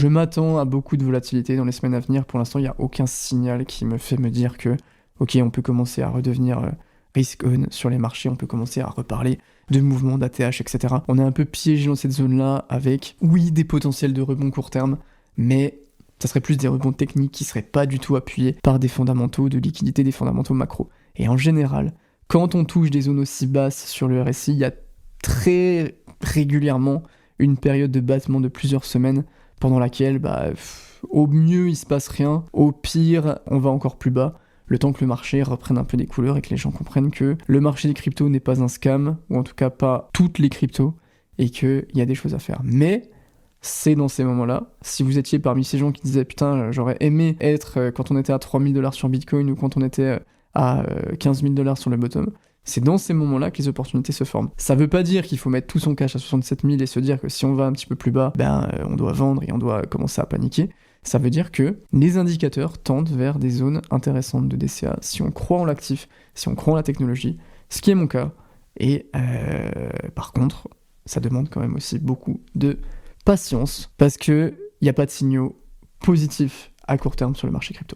Je m'attends à beaucoup de volatilité dans les semaines à venir. Pour l'instant, il n'y a aucun signal qui me fait me dire que, ok, on peut commencer à redevenir risk on sur les marchés, on peut commencer à reparler de mouvements d'ATH, etc. On est un peu piégé dans cette zone-là avec, oui, des potentiels de rebond court terme, mais ça serait plus des rebonds techniques qui seraient pas du tout appuyés par des fondamentaux de liquidité, des fondamentaux macro. Et en général, quand on touche des zones aussi basses sur le RSI, il y a très régulièrement une période de battement de plusieurs semaines pendant laquelle, au mieux, il se passe rien, au pire, on va encore plus bas, le temps que le marché reprenne un peu des couleurs et que les gens comprennent que le marché des cryptos n'est pas un scam, ou en tout cas pas toutes les cryptos, et qu'il y a des choses à faire. Mais c'est dans ces moments-là, si vous étiez parmi ces gens qui disaient « Putain, j'aurais aimé être quand on était à 3 000 $ sur Bitcoin ou quand on était à 15 000 $ sur le bottom », c'est dans ces moments-là que les opportunités se forment. Ça veut pas dire qu'il faut mettre tout son cash à 67 000 et se dire que si on va un petit peu plus bas, on doit vendre et on doit commencer à paniquer. Ça veut dire que les indicateurs tendent vers des zones intéressantes de DCA si on croit en l'actif, si on croit en la technologie, ce qui est mon cas. Et par contre, ça demande quand même aussi beaucoup de patience parce qu'il n'y a pas de signaux positifs à court terme sur le marché crypto.